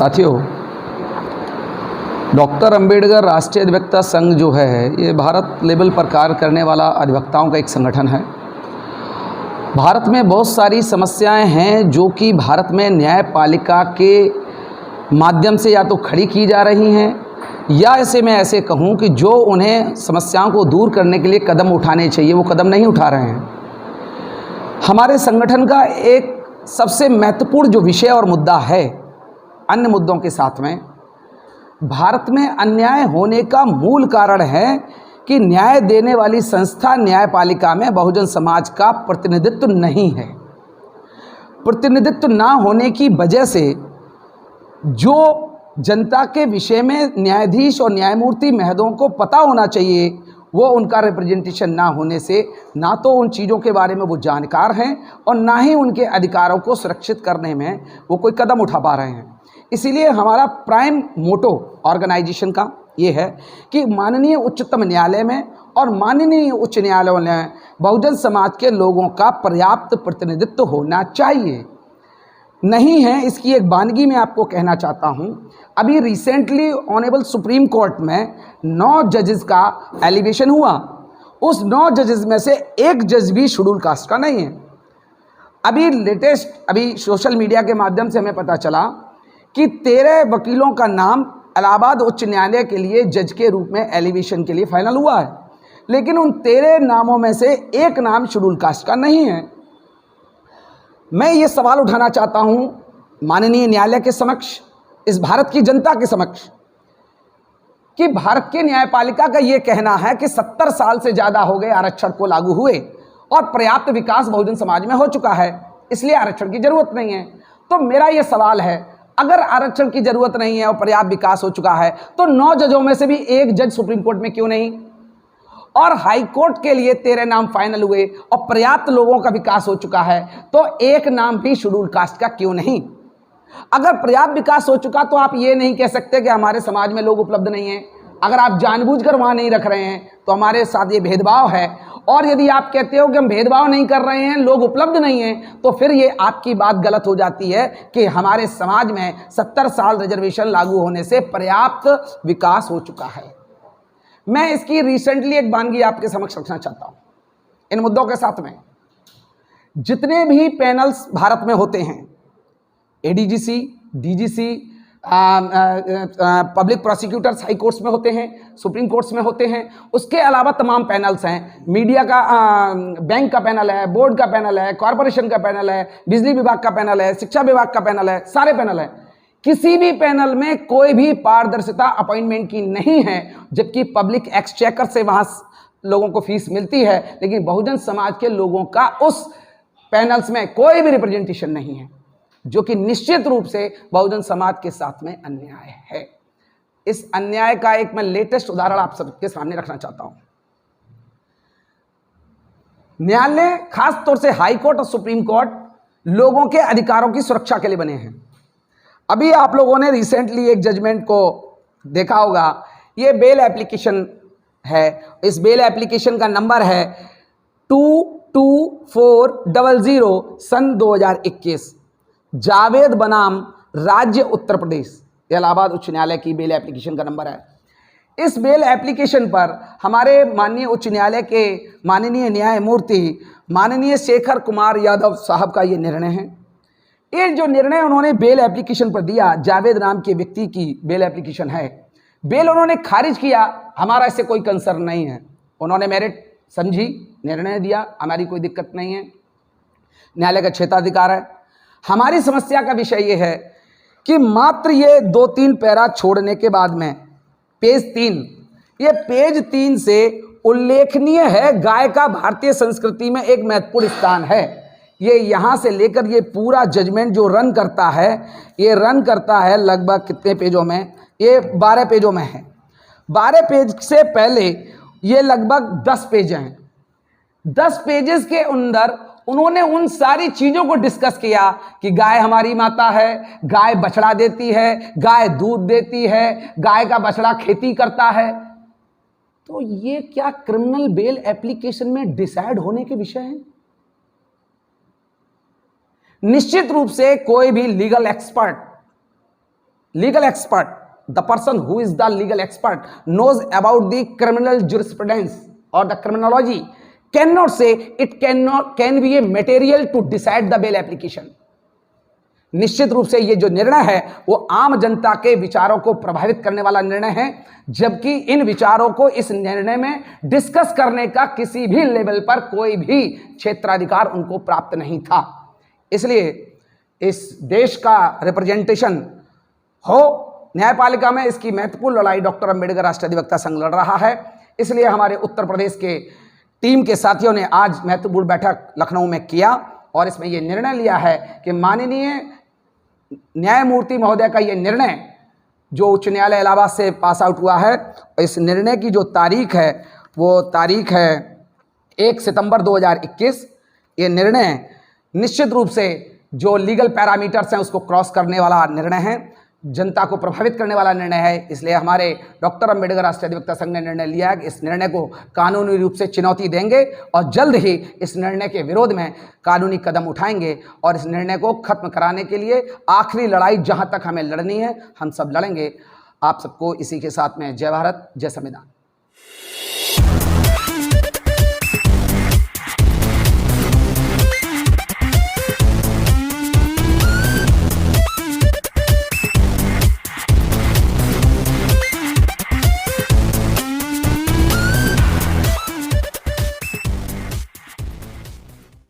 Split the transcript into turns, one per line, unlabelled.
साथियों, डॉक्टर अंबेडकर राष्ट्रीय अधिवक्ता संघ जो है ये भारत लेवल पर कार्य करने वाला अधिवक्ताओं का एक संगठन है। भारत में बहुत सारी समस्याएं हैं जो कि भारत में न्यायपालिका के माध्यम से या तो खड़ी की जा रही हैं या ऐसे मैं ऐसे कहूं कि जो उन्हें समस्याओं को दूर करने के लिए कदम उठाने चाहिए वो कदम नहीं उठा रहे हैं। हमारे संगठन का एक सबसे महत्वपूर्ण जो विषय और मुद्दा है अन्य मुद्दों के साथ में, भारत में अन्याय होने का मूल कारण है कि न्याय देने वाली संस्था न्यायपालिका में बहुजन समाज का प्रतिनिधित्व नहीं है। प्रतिनिधित्व ना होने की वजह से जो जनता के विषय में न्यायाधीश और न्यायमूर्ति महोदयों को पता होना चाहिए वो उनका रिप्रेजेंटेशन ना होने से ना तो उन चीज़ों के बारे में वो जानकार हैं और ना ही उनके अधिकारों को सुरक्षित करने में वो कोई कदम उठा पा रहे हैं। इसीलिए हमारा प्राइम मोटो ऑर्गेनाइजेशन का ये है कि माननीय उच्चतम न्यायालय में और माननीय उच्च न्यायालयों में बहुजन समाज के लोगों का पर्याप्त प्रतिनिधित्व होना चाहिए। नहीं है, इसकी एक वानगी मैं आपको कहना चाहता हूँ। अभी रिसेंटली ऑनरेबल सुप्रीम कोर्ट में 9 जजेस का एलिवेशन हुआ। उस 9 जजेस में से एक जज भी शेड्यूल कास्ट का नहीं है। अभी सोशल मीडिया के माध्यम से हमें पता चला कि 13 वकीलों का नाम इलाहाबाद उच्च न्यायालय के लिए जज के रूप में एलिवेशन के लिए फाइनल हुआ है, लेकिन उन 13 नामों में से एक नाम शेड्यूल कास्ट का नहीं है। मैं ये सवाल उठाना चाहता हूं माननीय न्यायालय के समक्ष, इस भारत की जनता के समक्ष, कि भारत की न्यायपालिका का ये कहना है कि 70 साल से ज़्यादा हो गए आरक्षण को लागू हुए और पर्याप्त विकास बहुजन समाज में हो चुका है, इसलिए आरक्षण की जरूरत नहीं है। तो मेरा ये सवाल है, अगर आरक्षण की जरूरत नहीं है और पर्याप्त विकास हो चुका है तो 9 जजों में से भी एक जज सुप्रीम कोर्ट में क्यों नहीं? और हाई कोर्ट के लिए 13 नाम फाइनल हुए और पर्याप्त लोगों का विकास हो चुका है तो एक नाम भी शेड्यूल कास्ट का क्यों नहीं? अगर पर्याप्त विकास हो चुका तो आप ये नहीं कह सकते कि हमारे समाज में लोग उपलब्ध नहीं हैं। अगर आप जानबूझकर वहां नहीं रख रहे हैं तो हमारे साथ ये भेदभाव है। और यदि आप कहते हो कि हम भेदभाव नहीं कर रहे हैं, लोग उपलब्ध नहीं हैं, तो फिर ये आपकी बात गलत हो जाती है कि हमारे समाज में 70 साल रिजर्वेशन लागू होने से पर्याप्त विकास हो चुका है। मैं इसकी रिसेंटली एक वानगी आपके समक्ष रखना चाहता हूं। इन मुद्दों के साथ में जितने भी पैनल्स भारत में होते हैं, ADGC, DGC, public prosecutors high courts में होते हैं, सुप्रीम कोर्ट्स में होते हैं, उसके अलावा तमाम पैनल्स हैं। मीडिया का, बैंक का पैनल है, बोर्ड का पैनल है, कॉरपोरेशन का पैनल है, बिजली विभाग का पैनल है, शिक्षा विभाग का पैनल है, सारे पैनल हैं। किसी भी पैनल में कोई भी पारदर्शिता अपॉइंटमेंट की नहीं है, जबकि पब्लिक एक्सचेकर से वहां लोगों को फीस मिलती है, लेकिन बहुजन समाज के लोगों का उस पैनल्स में कोई भी रिप्रेजेंटेशन नहीं है, जो कि निश्चित रूप से बहुजन समाज के साथ में अन्याय है। इस अन्याय का एक मैं लेटेस्ट उदाहरण आप सबके सामने रखना चाहता हूं। न्यायालय, खास तौर से हाई कोर्ट और सुप्रीम कोर्ट, लोगों के अधिकारों की सुरक्षा के लिए बने हैं। अभी आप लोगों ने रिसेंटली एक जजमेंट को देखा होगा, ये बेल एप्लीकेशन है। इस बेल एप्लीकेशन का नंबर है 22400 सन 2021। जावेद बनाम राज्य उत्तर प्रदेश, इलाहाबाद उच्च न्यायालय की बेल एप्लीकेशन का नंबर है। इस बेल एप्लीकेशन पर हमारे माननीय उच्च न्यायालय के माननीय न्यायमूर्ति माननीय शेखर कुमार यादव साहब का ये निर्णय है। ये जो निर्णय उन्होंने बेल एप्लीकेशन पर दिया, जावेद नाम के व्यक्ति की बेल एप्लीकेशन है, बेल उन्होंने खारिज किया। हमारा इससे कोई कंसर्न नहीं है, उन्होंने मेरिट समझी, निर्णय दिया, हमारी कोई दिक्कत नहीं है, न्यायालय का क्षेत्राधिकार है। हमारी समस्या का विषय यह है कि मात्र ये 2-3 पैरा छोड़ने के बाद में पेज 3, ये पेज 3 से उल्लेखनीय है गाय का भारतीय संस्कृति में एक महत्वपूर्ण स्थान है। ये यहाँ से लेकर ये पूरा जजमेंट जो रन करता है, ये रन करता है लगभग कितने पेजों में? ये 12 पेजों में है। 12 पेज से पहले ये लगभग 10 पेज हैं। 10 पेजेस के अंदर उन्होंने उन सारी चीजों को डिस्कस किया कि गाय हमारी माता है, गाय बछड़ा देती है, गाय दूध देती है, गाय का बछड़ा खेती करता है। तो ये क्या क्रिमिनल बेल एप्लीकेशन में डिसाइड होने के विषय है? निश्चित रूप से कोई भी legal expert legal expert, the person who is the legal expert knows about the criminal jurisprudence or the criminology, cannot say it can be a material to decide the bail application. निश्चित रूप से ये जो निर्णय है वो आम जनता के विचारों को प्रभावित करने वाला निर्णय है, जबकि इन विचारों को इस निर्णय में डिस्कस करने का किसी भी लेवल पर कोई भी क्षेत्राधिकार उनको प्राप्त नहीं था। इसलिए इस देश का रिप्रेजेंटेशन हो न्यायपालिका में, इसकी महत्वपूर्ण लड़ाई डॉक्टर अंबेडकर राष्ट्रीय अधिवक्ता संघ लड़ रहा है। इसलिए हमारे उत्तर प्रदेश के टीम के साथियों ने आज महत्वपूर्ण बैठक लखनऊ में किया और इसमें यह निर्णय लिया है कि माननीय न्यायमूर्ति महोदय का यह निर्णय जो उच्च न्यायालय इलाहाबाद से पास आउट हुआ है, इस निर्णय की जो तारीख है वो तारीख है 1 सितंबर 2021। ये निर्णय निश्चित रूप से जो लीगल पैरामीटर्स हैं उसको क्रॉस करने वाला निर्णय है, जनता को प्रभावित करने वाला निर्णय है। इसलिए हमारे डॉक्टर अंबेडकर राष्ट्रीय अधिवक्ता संघ ने निर्णय लिया है कि इस निर्णय को कानूनी रूप से चुनौती देंगे और जल्द ही इस निर्णय के विरोध में कानूनी कदम उठाएंगे और इस निर्णय को खत्म कराने के लिए आखिरी लड़ाई जहां तक हमें लड़नी है हम सब लड़ेंगे। आप सबको इसी के साथ में जय भारत, जय संविधान।